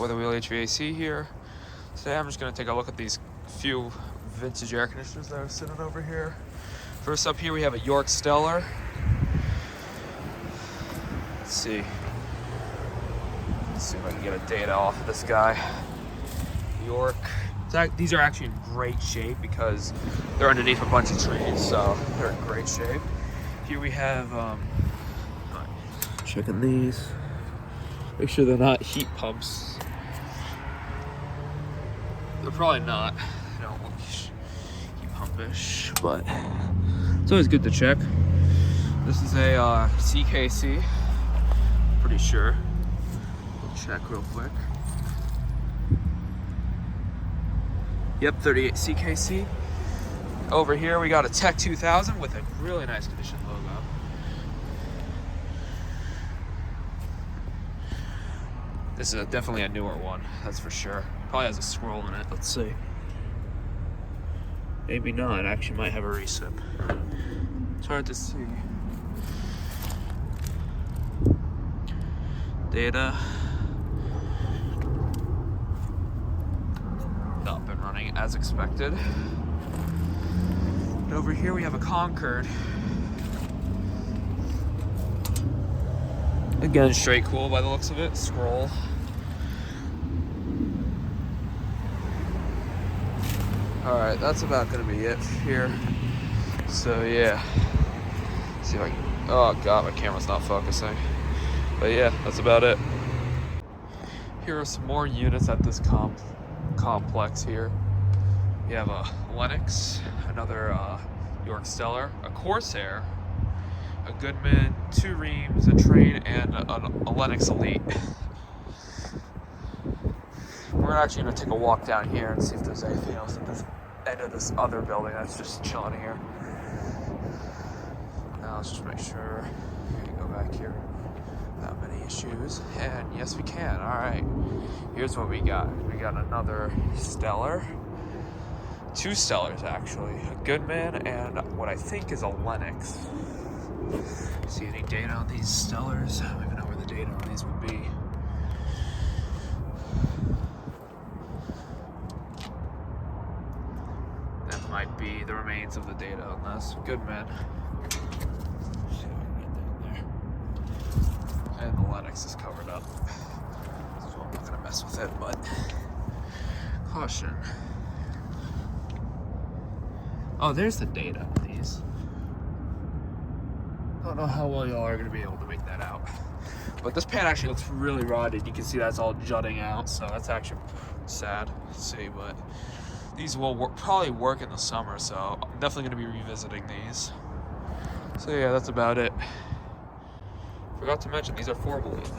WeatherWheel HVAC here. Today I'm just going to take a look at these few vintage air conditioners that are sitting over here. First up here we have a York Stellar. Let's see if I can get a data off of this guy. York. These are actually in great shape because they're underneath a bunch of trees, so they're in great shape. Here we have, checking these. Make sure they're not heat pumps. They're probably not. They don't look heat pumpish, but it's always good to check. This is a CKC. Pretty sure. We'll check real quick. Yep, 38 CKC. Over here we got a Tech 2000 with a really nice condition logo. This is definitely a newer one, that's for sure. Probably has a scroll in it, let's see. Maybe not, it actually might have a recip. It's hard to see. Data. Up and running as expected. And over here we have a Concord. Again, straight cool by the looks of it. Scroll. Alright, that's about gonna be it here. So yeah. Let's see if I can, oh god, my camera's not focusing. But yeah, that's about it. Here are some more units at this complex here. We have a Lennox, another York Stellar, a Corsair, a Goodman, 2 Reams, a Train, and a Lennox Elite. We're actually going to take a walk down here and see if there's anything else at this end of this other building that's just chilling here. Now let's just make sure we can go back here without many issues. And yes, we can. All right. Here's what we got. We got another Stellar. 2 Stellars, actually. A Goodman and what I think is a Lennox. See any data on these Stellars? I don't even know where the data on these would be. That might be the remains of the data on this. Goodman. See if I can get that there. And the Lennox is covered up. So I'm not going to mess with it, but caution. Oh, there's the data on these. I don't know how well y'all are going to be able to make that out. But this pan actually looks really rotted. You can see that's all jutting out, so that's actually sad to see. But these will probably work in the summer, so I'm definitely going to be revisiting these. So yeah, that's about it. Forgot to mention, these are 4-bleed.